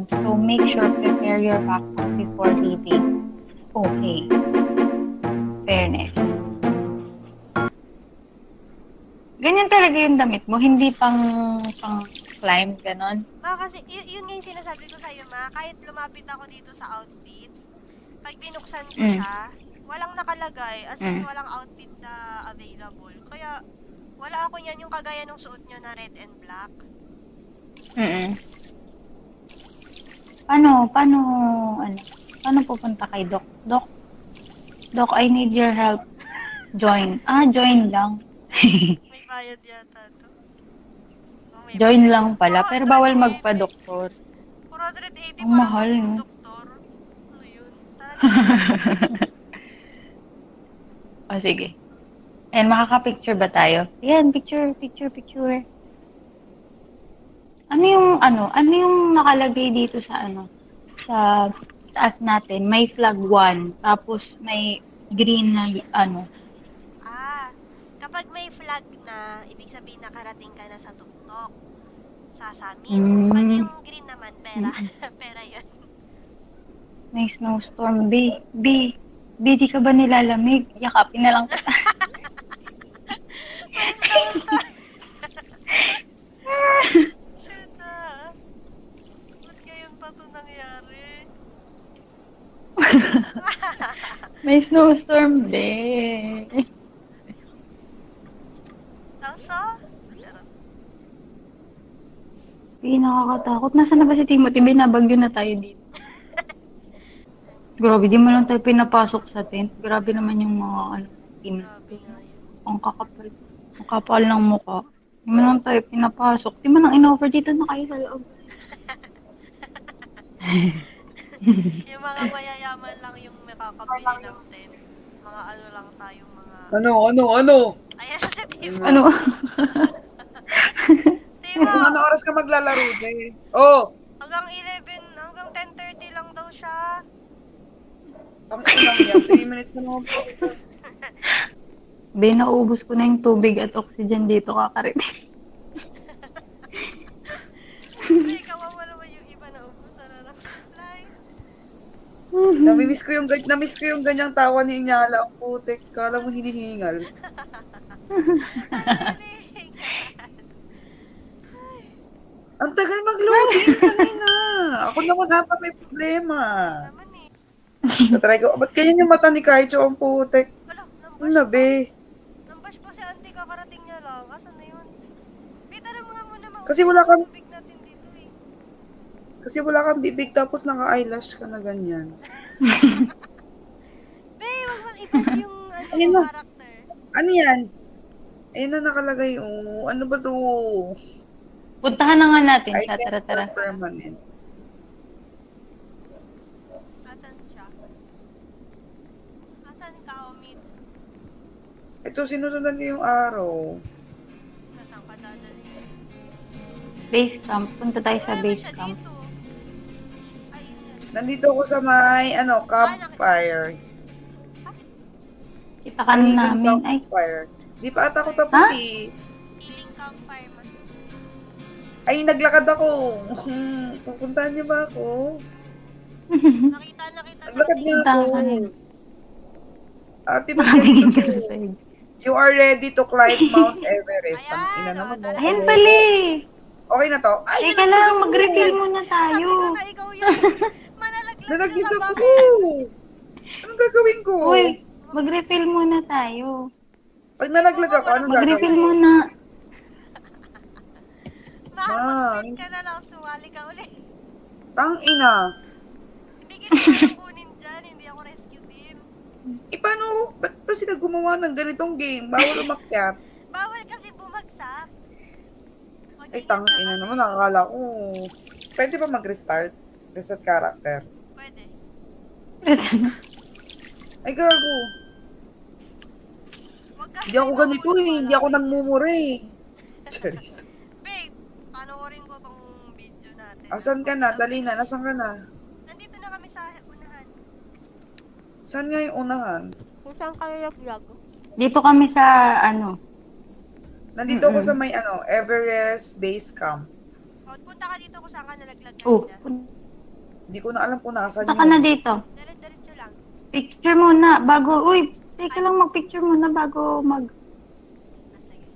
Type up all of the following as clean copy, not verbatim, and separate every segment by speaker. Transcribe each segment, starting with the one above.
Speaker 1: So make sure prepare your backpack before leaving. Okay. Fairness. Ganyan talaga yung damit mo, hindi pang climb, ganon.
Speaker 2: Ma, kasi yun nga yung sinasabi ko sa'yo, ma. Kahit lumapit ako dito sa outfit, pag binuksan ko siya, walang nakalagay. As in, walang outfit na available. Kaya, wala ako niyan yung kagaya ng suot nyo na red and black.
Speaker 1: Paano pupunta kay Doc? Doc, I need your help. Join. Join lang.
Speaker 2: May bayad yata to. Oh, may
Speaker 1: Join
Speaker 2: bayad
Speaker 1: lang
Speaker 2: yun.
Speaker 1: pala, pero bawal
Speaker 2: 480.
Speaker 1: magpa-doktor.
Speaker 2: 480
Speaker 1: Ang
Speaker 2: para
Speaker 1: mahal,
Speaker 2: maging
Speaker 1: no?
Speaker 2: doktor. Ano yun? Talagang
Speaker 1: Sige. And makaka-picture ba tayo? Yan, picture. Ano yung nakalagay dito sa sa taas natin? May flag 1, tapos may green na
Speaker 2: kapag may flag na, ibig sabihin nakarating ka na sa tuktok, sa summit. Pag yung green naman, pera. Pera yan.
Speaker 1: May snowstorm. B, di ka ba nilalamig? Yakapin na lang kita.
Speaker 2: May snowstorm. Shit Ba't ngayon pa ito nangyari?
Speaker 1: May snowstorm, be. Nakakatakot. Nasaan na ba si Timothy? Binabagyo na tayo dito. Grabe, di mo lang tayo pinapasok sa tent. Grabe naman yung mga team. Ang kapal ng mukha. Di mo lang tayo pinapasok. Di mo lang in-offer dito na kayo sa loob.
Speaker 2: Yung mga mayayaman lang yung makakabili ng tent. Mga ano lang tayo, mga...
Speaker 3: Ano?
Speaker 2: Ayan si Timo.
Speaker 1: Ano?
Speaker 2: Timo!
Speaker 3: Ano oras ka maglalaro, Jay? Oh!
Speaker 2: Hanggang 10:30 lang daw siya.
Speaker 3: Ang ilang yan, 3 minutes na mo.
Speaker 1: Be, naubos ko na yung tubig at oxygen dito kakarinig.
Speaker 2: Be, kawawa naman yung iba na ubusan na ng supply.
Speaker 3: Namiss ko yung ganyang tawa ni Inyala. Ang putik. Kala mo hinihingal. Ang tagal mag-loading. Kanina. Ako naman ata may problema. Tatry ko. Ba't ganyan yung mata ni Kaicho? Ang putik. Ano na, be?
Speaker 2: Nambash pa si auntie, kakarating niya lang. Asan na yun? Be, tara mga muna
Speaker 3: Kasi wala kang...
Speaker 2: tubig natin dito eh.
Speaker 3: Kasi wala kang bibig tapos naka-eyelash ka na ganyan.
Speaker 2: Be, wag mang i-bash yung character.
Speaker 3: Ano yan? Ayun na nakalagay. Oh, ano ba to?
Speaker 1: Puntahan na nga natin siya. Tara.
Speaker 3: Permanent.
Speaker 2: Asan siya? Asan ka, Omid?
Speaker 3: Ito, sinusundan ko yung araw.
Speaker 2: Nasaan ka dadalhin?
Speaker 1: Base camp. Punta tayo sa base camp.
Speaker 3: Nandito ako sa may, campfire.
Speaker 1: Kita ka namin.
Speaker 3: Campfire. Di pa ata ako tapos
Speaker 2: Healing campfire man.
Speaker 3: Ay, naglakad ako. Pupuntahan niyo ba ako?
Speaker 2: Nakita.
Speaker 3: Naglakad niya ako. Ate, magganito to. You are ready to climb Mount Everest. Ang ina naman.
Speaker 1: Ayan pala.
Speaker 3: Okay na to. Ay,
Speaker 1: teka lang, mag-refill muna tayo.
Speaker 2: Sabi ko na ikaw yun.
Speaker 3: Nalaglag sa ako. Anong gagawin ko?
Speaker 1: Uy, mag-refill muna tayo.
Speaker 3: Pag nalaglag ako, anong gagawin?
Speaker 1: Mag-refill muna.
Speaker 2: Mag-refill ka na lang, sumali ka ulit.
Speaker 3: Tang-ina.
Speaker 2: Hindi kita kayang kunin dyan, hindi ako rescue team.
Speaker 3: Paano? Ba't ba sila gumawa ng ganitong game? Bawal umakyat.
Speaker 2: Bawal kasi bumagsak.
Speaker 3: Ay, tang-ina naman. Nakakala ko. Pwede ba mag-restart? Reset character?
Speaker 2: Pwede.
Speaker 3: Ay, gago. Hindi ako ganito eh. Hindi ako nagmumura eh. Charis.
Speaker 2: Babe, panoorin ko tong video natin.
Speaker 3: Asan ka na? Dali na. Nasaan ka na?
Speaker 2: Nandito na kami sa unahan.
Speaker 3: Saan nga yung unahan?
Speaker 2: Kung saan kayo vlog?
Speaker 1: Dito kami sa
Speaker 3: Nandito ako sa may Everest Base Camp.
Speaker 2: Punta ka dito kung saan ka nalaglag
Speaker 1: Oh,
Speaker 2: kanina.
Speaker 3: Hindi ko na alam kung nasaan
Speaker 1: Punta ka na
Speaker 3: yun.
Speaker 1: dito.
Speaker 2: Diretso lang.
Speaker 1: Picture muna bago, uy, teka lang mag-picture muna bago
Speaker 2: Sige.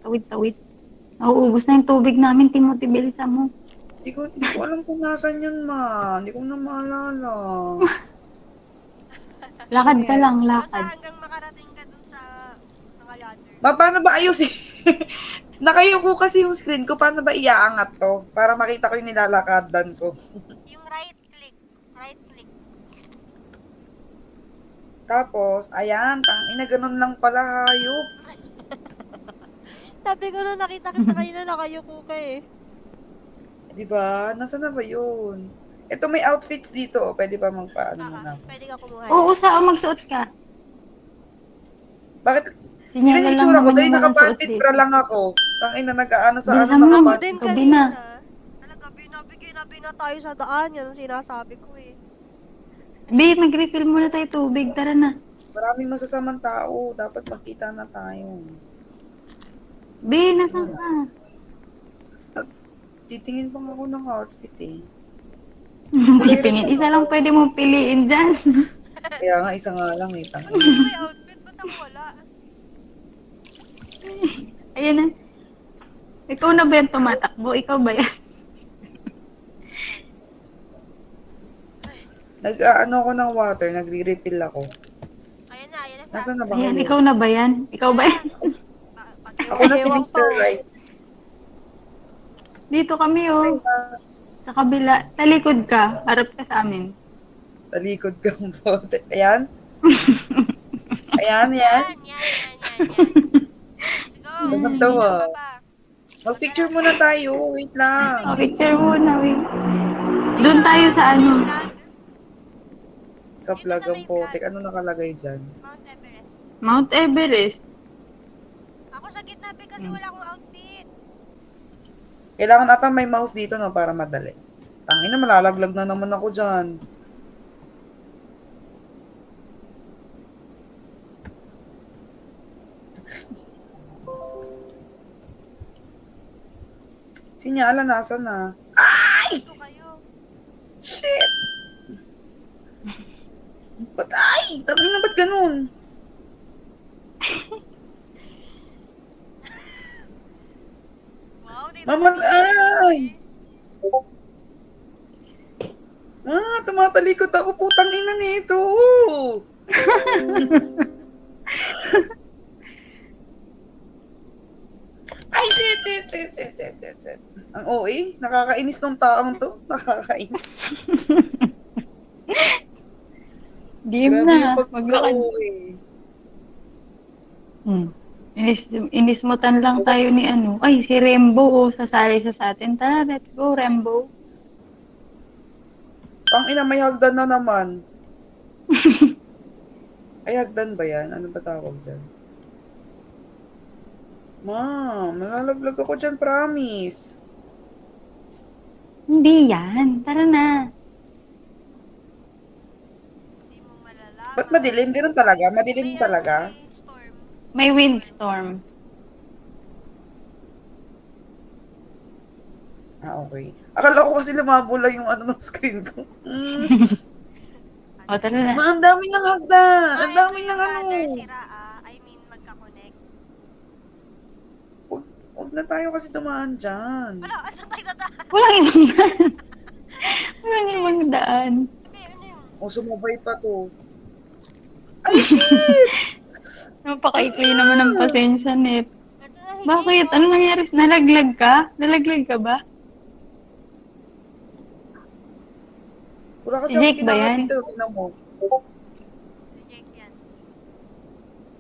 Speaker 1: tawid-tawid. Nauubos na yung tubig namin, Timothy, bilisan mo.
Speaker 3: Hindi ko alam kung nasaan yun, ma. Hindi ko na maalala.
Speaker 1: Lakad ka lang,
Speaker 2: Basta
Speaker 1: lakad.
Speaker 2: hanggang makarating ka dun sa mga ladder.
Speaker 3: Ma, paano ba ayusin? Nakayuko kasi yung screen ko. Paano ba iaangat to? Para makita ko yung nilalakadan ko.
Speaker 2: Yung right click. Right click.
Speaker 3: Tapos, ayan, tangina, ganun lang pala, hayop.
Speaker 2: Sabi ko na nakita kita kayo na nakayuko ka eh.
Speaker 3: Diba? Nasaan na ba yun? Ito may outfits dito. Oh. Pwede ba magpaano muna?
Speaker 2: Pwede ka kumuha.
Speaker 1: Oo, magsuot ka.
Speaker 3: Bakit?
Speaker 1: Sinyala
Speaker 3: Hindi na
Speaker 1: lang
Speaker 3: itsura ko.
Speaker 1: naman
Speaker 3: Dahil
Speaker 1: yung walang
Speaker 3: nakapantit
Speaker 1: suot
Speaker 3: bra
Speaker 1: dito.
Speaker 3: lang ako. Tangina, nag-aano sa
Speaker 1: Bilisan
Speaker 3: ano,
Speaker 1: mo.
Speaker 2: Ako
Speaker 3: nakapantit.
Speaker 2: din
Speaker 1: Gabi
Speaker 2: kanina.
Speaker 1: na.
Speaker 2: Talaga, binabigay tayo sa daan. Yan ang sinasabi ko eh.
Speaker 1: Bi, mag-refill muna tayo tubig. Tara na.
Speaker 3: Maraming masasamang tao. Dapat makita na tayo.
Speaker 1: Bi, nasaan ka?
Speaker 3: Titingin pa nga ako ng outfit eh.
Speaker 1: Titingin. Isa lang pwede mong piliin dyan.
Speaker 3: Kaya nga, isa nga lang eh. Tangina.
Speaker 2: Ano may outfit? Ba't ako wala?
Speaker 1: Ayan na. Ikaw na ba yung tumatakbo? Ikaw ba yan?
Speaker 3: Nag-ano ako ng water. Nagre-refill ako.
Speaker 2: Ayan na.
Speaker 3: Nasaan na ba
Speaker 1: Ayan,
Speaker 3: kayo?
Speaker 1: ikaw na ba yan? Ikaw ba yan?
Speaker 3: Ako na si Mr. Right.
Speaker 1: Dito kami, oh. Sa kabila. Talikod ka. Harap ka sa amin.
Speaker 3: Talikod ka ang bote. Ayan. Ayan, ayan.
Speaker 2: Yan. Let's go.
Speaker 3: Bakit daw ah?
Speaker 2: Baba.
Speaker 3: Mag-picture muna tayo. Wait lang.
Speaker 1: Oh, picture muna, wait. Doon tayo sa ano.
Speaker 2: Flag.
Speaker 3: Sa plug ang potek. Ano nakalagay dyan?
Speaker 2: Mount Everest.
Speaker 1: Mount Everest.
Speaker 2: Ako sa gitna kasi wala akong outfit.
Speaker 3: Kailangan ata may mouse dito no para madali. Tangina, malalaglag na naman ako dyan. Sinyala, nasa na?
Speaker 2: Dito kayo.
Speaker 3: Shit! Ba't ay? Tangina, ba't ganun?
Speaker 2: Wow, dito
Speaker 3: Maman, ay! Tumatalikod ako. Putang ina nito. Ay, shit. Ang OA, nakakainis ng taong to. Nakakainis.
Speaker 1: Game
Speaker 3: Grabe
Speaker 1: na.
Speaker 3: yung
Speaker 1: Maglakad.
Speaker 3: pagka-OA.
Speaker 1: Inismutan lang tayo ni ano. Ay, si Rembo. Oh, sasali siya sa atin. Tara, let's go, Rembo.
Speaker 3: Ang ina, may hagdan na naman. Ay, hagdan ba yan? Ano ba tawag dyan? Ma'am, malalaglag ako dyan, promise.
Speaker 1: Hindi yan. Tara na.
Speaker 2: Hindi mo malalaman.
Speaker 3: Ba't madilim? Ganun talaga? Madilim talaga?
Speaker 2: May storm.
Speaker 1: May windstorm.
Speaker 3: Okay. Akala ko kasi lumabula yung ano ng screen ko.
Speaker 1: O, tara na.
Speaker 3: Ma, ang dami ng hagdan! Ang dami ng ano!
Speaker 2: Ladder sira I mean, magka-connect.
Speaker 3: Huwag na tayo kasi dumaan dyan.
Speaker 2: Wala, asan tayo dadaan?
Speaker 1: Walang ibang daan. Walang ibang daan.
Speaker 2: Ano yun?
Speaker 3: O, sumabay pa to. Ay, shit!
Speaker 1: Napakaikli naman ng pasensya, Net.
Speaker 2: Ito na, hindi
Speaker 1: Bakit?
Speaker 2: mo.
Speaker 1: Ano nangyari? Nalaglag ka? Nalaglag ka ba?
Speaker 3: Wala kasi
Speaker 1: Si Jake
Speaker 3: akong
Speaker 1: ba yan?
Speaker 3: kinakap dito. Tingnan mo.
Speaker 2: Reject yan.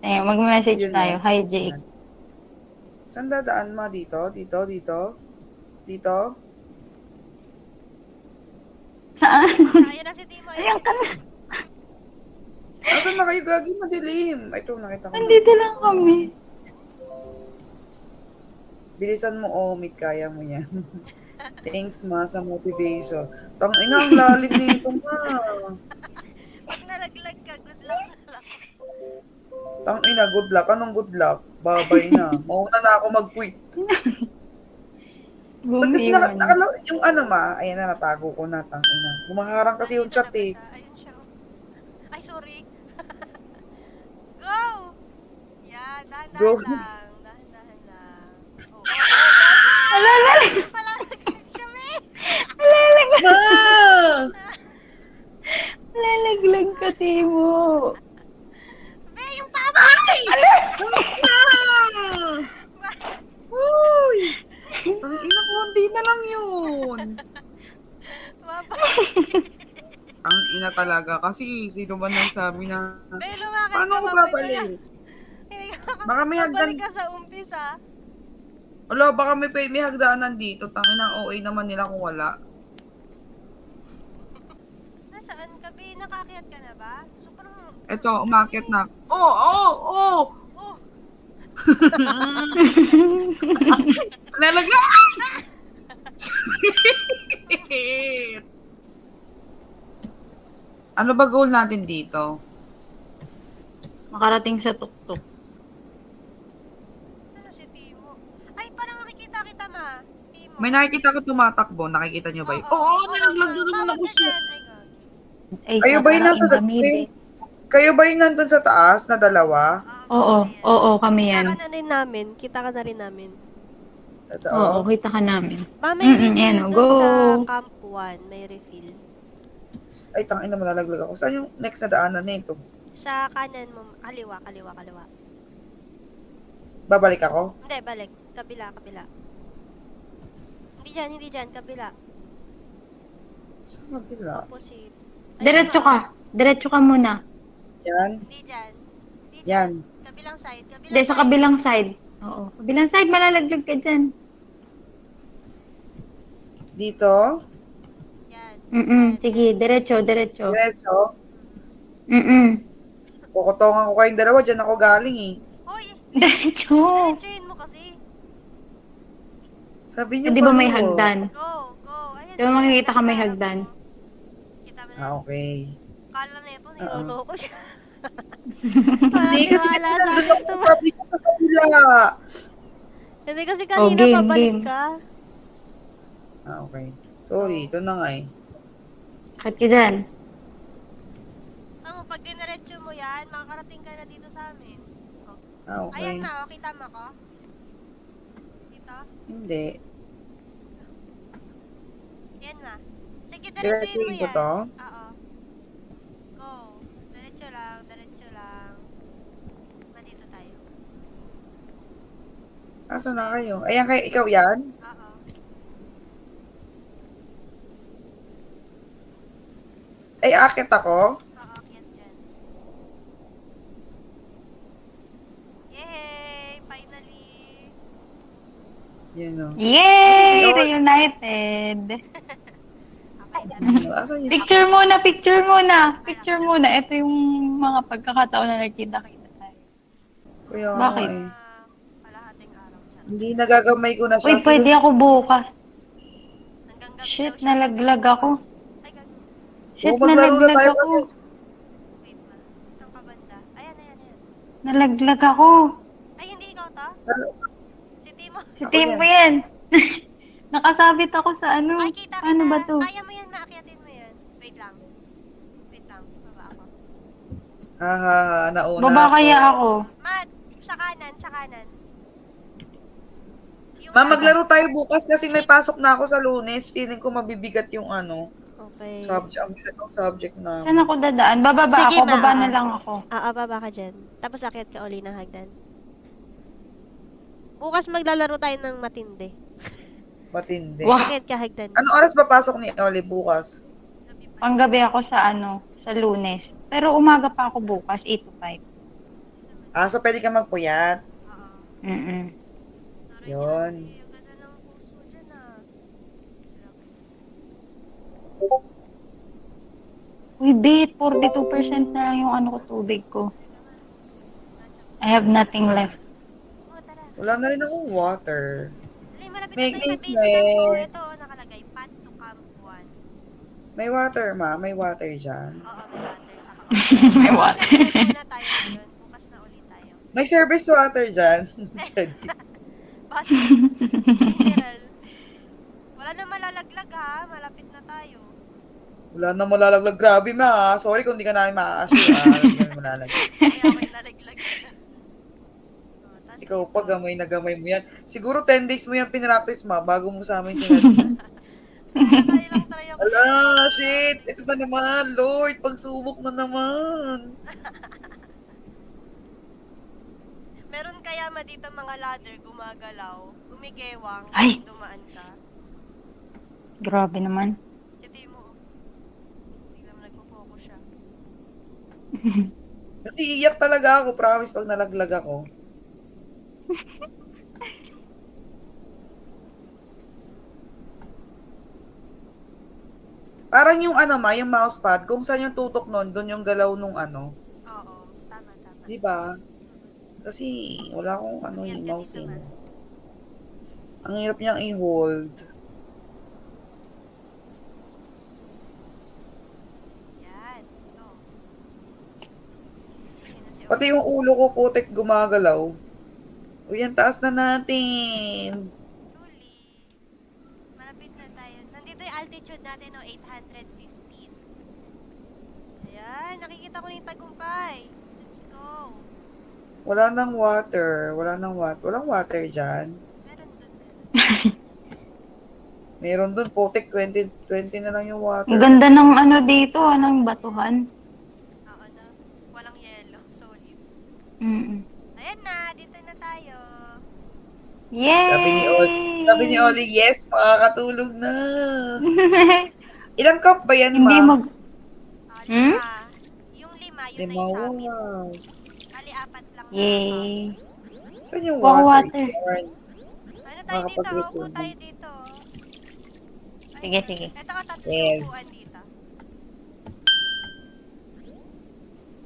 Speaker 1: Eh, mag-message
Speaker 3: Yun
Speaker 1: tayo.
Speaker 3: na.
Speaker 1: Hi, Jake.
Speaker 3: Saan dadaan ma? Dito? Dito?
Speaker 1: Saan?
Speaker 2: Ayan na si Timo.
Speaker 1: Ayan ka na.
Speaker 3: Nasaan na kayo gagi? Madilim. Ay, ito, nakita ko na.
Speaker 1: Nandito lang kami.
Speaker 3: Bilisan mo, Omid. Kaya mo yan. Thanks, ma, sa motivation. Ina, ang lalim nito, ma.
Speaker 2: Pag nalaglag ka, good luck na lang.
Speaker 3: Ina, good luck. Anong good luck? Babay na. Mauna na ako mag-quit. Ba't kasi
Speaker 1: Gumiwan.
Speaker 3: yung ano ma, ayan na, natago ko na, tangina. Bumaharang kasi yung chat eh.
Speaker 2: Ayun siya. Ay, sorry. Go! Yan,
Speaker 3: Go.
Speaker 2: dahan-dahan lang. Dahan-dahan lang. Oh, gago!
Speaker 1: Alala!
Speaker 2: Palaglag siya, me!
Speaker 1: Alalaglag!
Speaker 3: Ma!
Speaker 1: Alalaglag kasi mo.
Speaker 2: Me, yung papa!
Speaker 3: Na! Uy! Ang ina ko, hindi na lang yun.
Speaker 2: Papa!
Speaker 3: Ang ina talaga. Kasi sino man nagsabi na,
Speaker 2: Me, lumakad
Speaker 3: paano
Speaker 2: ka
Speaker 3: ko
Speaker 2: mabuti
Speaker 3: babalik?
Speaker 2: na.
Speaker 3: Baka may
Speaker 2: Babalik
Speaker 3: hagdan.
Speaker 2: ka sa umpisa.
Speaker 3: Wala, baka may hagdanan dito. Tangin ang OA naman nila kung wala.
Speaker 2: Nasaan ka, be? Nakaakyat ka na ba? Sobrang...
Speaker 3: Eto, umakit na. Oh! Oh! Oh!
Speaker 2: Oh!
Speaker 3: Nalaglag! Ano ba goal natin dito?
Speaker 1: Makarating sa tuktok.
Speaker 2: Saan na si Timo? Ay, parang nakikita kita, ma. Timo.
Speaker 3: May nakikita ko tumatakbo. Nakikita nyo ba yun? Oo, nalaglag na naman ako siya.
Speaker 2: Ay,
Speaker 3: Kayo ba yung nasa
Speaker 1: dami?
Speaker 3: Kayo ba yung nandun sa taas na dalawa?
Speaker 1: Oo, oo, kami yan.
Speaker 2: Kita ka na rin namin. Kita ka na rin namin.
Speaker 1: Oo, kita ka namin.
Speaker 2: Ma, may refill
Speaker 1: Ayan,
Speaker 2: dun
Speaker 1: go.
Speaker 2: sa Camp 1. May refill.
Speaker 3: Ay, tangin na malalaglag ako. Saan yung next na daanan nito?
Speaker 2: Sa kanan mo. Kaliwa.
Speaker 3: Babalik ako?
Speaker 2: Hindi, balik. Kabila. Hindi dyan. Kabila.
Speaker 3: Saan mabila?
Speaker 2: Opposite.
Speaker 1: Diretso ka. Diretso ka muna.
Speaker 3: Yan?
Speaker 2: Hindi dyan.
Speaker 3: Yan.
Speaker 2: Kabilang side.
Speaker 1: Hindi, sa kabilang side. Oo, kabilang side, malalaglag ka dyan.
Speaker 3: Dito?
Speaker 2: Yan.
Speaker 1: Sige, diretso.
Speaker 3: Diretso? Kukutongan ko kayong dalawa. Diyan ako galing eh.
Speaker 2: Hoy!
Speaker 1: Diretso.
Speaker 2: Diretsuhin mo kasi.
Speaker 3: Sabi niyo
Speaker 1: Di ba may
Speaker 3: paliwa.
Speaker 1: hagdan?
Speaker 2: Go. Ayan.
Speaker 1: Di ba makikita ka may hagdan?
Speaker 2: Kita mo na.
Speaker 3: Ah, okay.
Speaker 2: Kala na ito, niloloko siya.
Speaker 3: Hindi kasi
Speaker 2: Wala sa
Speaker 3: nandun
Speaker 2: akin
Speaker 3: ako
Speaker 2: to.
Speaker 3: sabi ko sa kabila.
Speaker 2: Hindi kasi kanina
Speaker 1: game,
Speaker 2: pabalik
Speaker 1: game.
Speaker 2: ka.
Speaker 3: Ah, okay. Sorry, ito na nga eh.
Speaker 1: Kat ka dyan.
Speaker 2: Pag diniretso mo yan, makakarating ka na dito sa amin. Oh.
Speaker 3: Ah, okay.
Speaker 2: Ayan na, kita mo ko? Dito?
Speaker 3: Hindi.
Speaker 2: Yan ma. Sige, diretsuhin mo
Speaker 3: Diretsuhin ko
Speaker 2: yan.
Speaker 3: to?
Speaker 2: Oo. Go. Diretso lang. Nandito tayo.
Speaker 3: Asa na kayo? Ayan kayo, ikaw yan?
Speaker 2: Oo.
Speaker 3: Ay, akit ako?
Speaker 2: Aakyat dyan. Yay! Finally!
Speaker 3: Yan o.
Speaker 1: Yay! Reunited!
Speaker 2: Okay na.
Speaker 3: Asan yun?
Speaker 1: Picture muna. Ito yung mga pagkakataon na nagkita-kita tayo.
Speaker 3: Kuya,
Speaker 1: Bakit?
Speaker 3: eh.
Speaker 2: Kalahating araw siya.
Speaker 3: Hindi nagagamay ko na siya.
Speaker 1: Uy, pwede ako bukas.
Speaker 2: Hanggang gabi
Speaker 1: Shit,
Speaker 2: daw siya
Speaker 1: nalaglag
Speaker 2: pwede
Speaker 1: ako.
Speaker 2: bukas. Ay, gago.
Speaker 1: Shit,
Speaker 3: maglaro na
Speaker 1: nalaglag
Speaker 3: tayo
Speaker 1: ako.
Speaker 3: kasi.
Speaker 2: Wait ma. Saan ka banda? Ayan.
Speaker 1: Nalaglag ako.
Speaker 2: Ay, hindi ikaw to? Si Timo.
Speaker 1: Si
Speaker 3: Ako
Speaker 1: Timo yan. Nakasabit ako sa ano.
Speaker 2: Ay, kita.
Speaker 1: Ano ba to?
Speaker 2: Kaya mo yan, maakyatin mo yan. Wait lang. Baba ako.
Speaker 3: Nauna
Speaker 1: Baba
Speaker 3: ako.
Speaker 1: kaya ako.
Speaker 2: Mat, sa kanan. Yung
Speaker 3: Ma, maglaro tayo bukas kasi may pasok na ako sa Lunes. Feeling ko mabibigat yung ano.
Speaker 2: Okay.
Speaker 3: Subject. Ang bigat ng subject na.
Speaker 1: Saan ako dadaan? Bababa
Speaker 2: Sige,
Speaker 1: ako.
Speaker 2: ma.
Speaker 1: Baba na lang ako.
Speaker 2: Baba ka dyan. Tapos akyat ka uli ng hagdan. Bukas maglalaro tayo ng matindi.
Speaker 3: Matindi.
Speaker 1: Wow.
Speaker 2: Akyat ka hagdan.
Speaker 3: Ano oras ba pasok ni Oli bukas?
Speaker 1: Panggabi ako sa sa Lunes. Pero umaga pa ako bukas, 8 to 5.
Speaker 3: Ah, so pwede ka magpuyat.
Speaker 1: Mm-mm.
Speaker 3: Yun.
Speaker 2: Ang ganda ng puso dyan
Speaker 1: Uy, bit, 42% na lang yung ano ko, tubig ko. I have nothing left.
Speaker 2: Tara.
Speaker 3: Wala na rin akong water.
Speaker 2: Dali, malapit
Speaker 3: May
Speaker 2: na tayo sa
Speaker 3: glaze
Speaker 2: base camp ko.
Speaker 3: man.
Speaker 2: Ito, nakalagay. Path to Camp 1.
Speaker 3: May water, ma. May water dyan.
Speaker 2: Oo, may water sa kapatid.
Speaker 1: May water.
Speaker 2: Muna tayo ngayon. Bukas na ulit tayo.
Speaker 3: May service water dyan.
Speaker 2: Water. Mineral. na malalaglag ha. Malapit na tayo.
Speaker 3: Wala na malalaglag. Grabe ma. Sorry kung di ka namin ma-assure. Hindi kami malalaglag.
Speaker 2: Kaya ako yung nalaglagan na.
Speaker 3: Ikaw pa, gamay na gamay mo yan. Siguro 10 days mo yan pinractice ma, bago mo sa amin sinadjust.
Speaker 2: Try lang, try ako.
Speaker 3: Ala, shit! Ito na naman, Lord! Pagsubok na naman!
Speaker 2: Meron kaya dito mga ladder gumagalaw, gumigewang,
Speaker 1: Ay!
Speaker 2: dumaan ka.
Speaker 1: Grabe naman.
Speaker 2: Si Timo, biglang nagpo-focus siya.
Speaker 3: Kasi iiyak talaga ako, promise, pag nalaglag ako. Parang yung yung mousepad, kung saan yung tutok nun, doon yung galaw nung
Speaker 2: Oo, tama.
Speaker 3: Di ba? Kasi wala akong
Speaker 2: Yan,
Speaker 3: yung mouse
Speaker 2: ganito
Speaker 3: eh.
Speaker 2: man.
Speaker 3: Ang hirap niyang i-hold.
Speaker 2: Yan, ito. Yan na si
Speaker 3: Pati yung ulo ko putek gumagalaw. Uy, ang taas na natin.
Speaker 2: Truly. Malapit na tayo. Nandito yung altitude natin, 815. Ayan, nakikita ko na yung tagumpay. Let's go.
Speaker 3: Wala nang water. Walang water dyan.
Speaker 2: Meron dun.
Speaker 3: Meron dun, putek, 20 na lang yung water.
Speaker 1: Ang ganda ng dito, ng batuhan.
Speaker 2: Oo na. Walang yellow. Solid.
Speaker 1: Mm.
Speaker 2: Ayan na, dito na tayo.
Speaker 1: Yay!
Speaker 3: Sabi ni Oli, yes, makakatulog na. Ilang cup ba yan,
Speaker 1: Hindi
Speaker 3: ma?
Speaker 2: Lima. Yung lima, yun na
Speaker 3: Lima,
Speaker 2: yung sabi.
Speaker 3: wow.
Speaker 2: Bali, apat lang na.
Speaker 1: Yay!
Speaker 3: Saan yung
Speaker 1: Wow,
Speaker 3: water?
Speaker 1: water.
Speaker 2: Ano tayo dito?
Speaker 3: Makakapag-record
Speaker 2: Upo
Speaker 3: na.
Speaker 2: tayo dito.
Speaker 1: Sige, sige.
Speaker 2: Ito, tatlo
Speaker 3: Yes.
Speaker 2: yung upuan dito.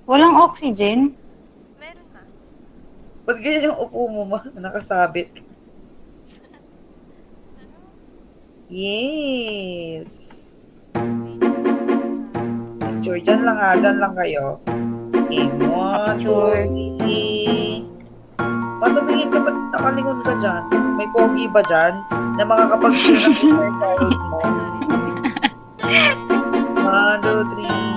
Speaker 1: Walang oxygen?
Speaker 2: Meron na.
Speaker 3: Ba't ganyan yung upo mo, ma? Nakasabit. Yes. Picture. Dyan lang ha. Dyan lang kayo. Okay. 1, 2, 3. Patumingin ka ba't nakalingon ka dyan? May pogi ba dyan? Na makakapag-feel ng inner child mo? 1, 2, 3.